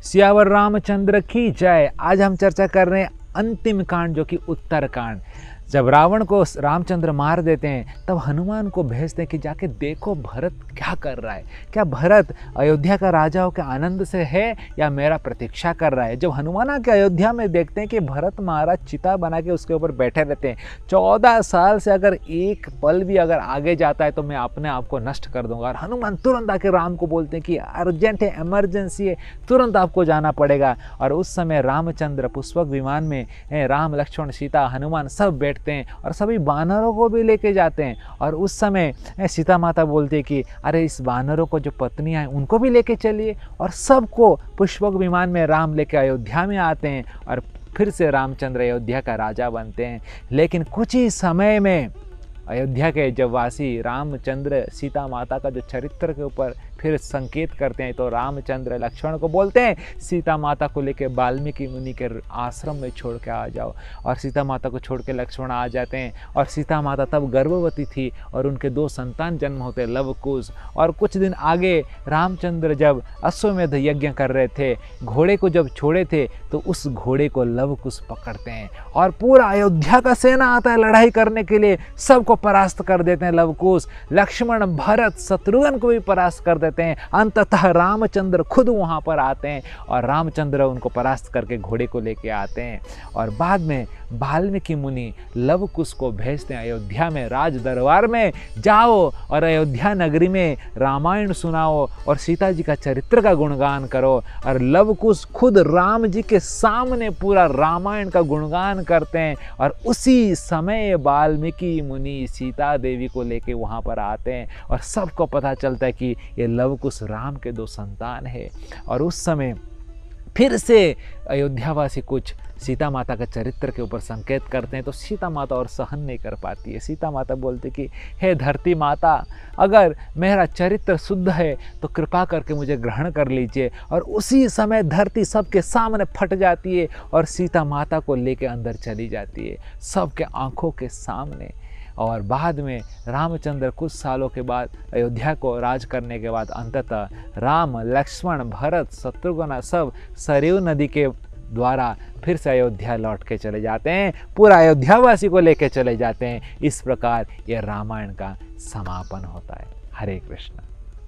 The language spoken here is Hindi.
सियावर रामचंद्र की जय। आज हम चर्चा कर रहे हैं अंतिम कांड जो कि उत्तर कांड। जब रावण को रामचंद्र मार देते हैं तब हनुमान को भेजते हैं कि जाके देखो भरत क्या कर रहा है, क्या भरत अयोध्या का राजा होकर आनंद से है या मेरा प्रतीक्षा कर रहा है। जब हनुमान आके अयोध्या में देखते हैं कि भरत महाराज चिता बना के उसके ऊपर बैठे रहते हैं, 14 साल से अगर एक पल भी अगर आगे जाता है तो मैं अपने आप को नष्ट कर दूंगा। और हनुमान तुरंत आके राम को बोलते हैं कि अर्जेंट है, इमरजेंसी है, तुरंत आपको जाना पड़ेगा। और उस समय रामचंद्र पुष्पक विमान में राम लक्ष्मण सीता हनुमान सब बैठ हैं और सभी वानरों को भी लेके जाते हैं। और उस समय सीता माता बोलती है कि अरे इस वानरों को जो पत्नियां हैं उनको भी लेके चलिए। और सबको पुष्पक विमान में राम लेके अयोध्या में आते हैं और फिर से रामचंद्र अयोध्या का राजा बनते हैं। लेकिन कुछ ही समय में अयोध्या के जब वासी रामचंद्र सीता माता का जो चरित्र के ऊपर फिर संकेत करते हैं तो रामचंद्र लक्ष्मण को बोलते हैं सीता माता को लेकर वाल्मीकि मुनि के आश्रम में छोड़ के आ जाओ। और सीता माता को छोड़ के लक्ष्मण आ जाते हैं। और सीता माता तब गर्भवती थी और उनके 2 संतान जन्म होते लव कुश। और कुछ दिन आगे रामचंद्र जब अश्वमेध यज्ञ कर रहे थे, घोड़े को जब छोड़े थे तो उस घोड़े को लव कुश पकड़ते हैं और पूरा अयोध्या का सेना आता है लड़ाई करने के लिए, सबको परास्त कर देते हैं लव कुश। लक्ष्मण भरत शत्रुघ्न को भी परास्त कर देते हैं। अंततः रामचंद्र खुद वहां पर आते हैं और रामचंद्र उनको परास्त करके घोड़े को लेके आते हैं। और बाद में वाल्मीकि मुनि लव कुश को भेजते हैं अयोध्या में, राज दरबार में जाओ और अयोध्या नगरी में रामायण सुनाओ और सीता जी का चरित्र का गुणगान करो। और लव कुश खुद राम जी के सामने पूरा रामायण का गुणगान करते हैं। और उसी समय वाल्मीकि मुनि सीता देवी को लेके वहां पर आते हैं और सबको पता चलता है कि ये लव कुश राम के 2 संतान है। और उस समय फिर से अयोध्यावासी कुछ सीता माता के चरित्र के ऊपर संकेत करते हैं तो सीता माता और सहन नहीं कर पाती है। सीता माता बोलती कि हे धरती माता, अगर मेरा चरित्र शुद्ध है तो कृपा करके मुझे ग्रहण कर लीजिए। और उसी समय धरती सबके सामने फट जाती है और सीता माता को लेके अंदर चली जाती है सबके आंखों के सामने। और बाद में रामचंद्र कुछ सालों के बाद अयोध्या को राज करने के बाद अंततः राम लक्ष्मण भरत शत्रुघ्न सब सरयू नदी के द्वारा फिर से अयोध्या लौट के चले जाते हैं, पूरा अयोध्यावासी को लेके चले जाते हैं। इस प्रकार ये रामायण का समापन होता है। हरे कृष्ण।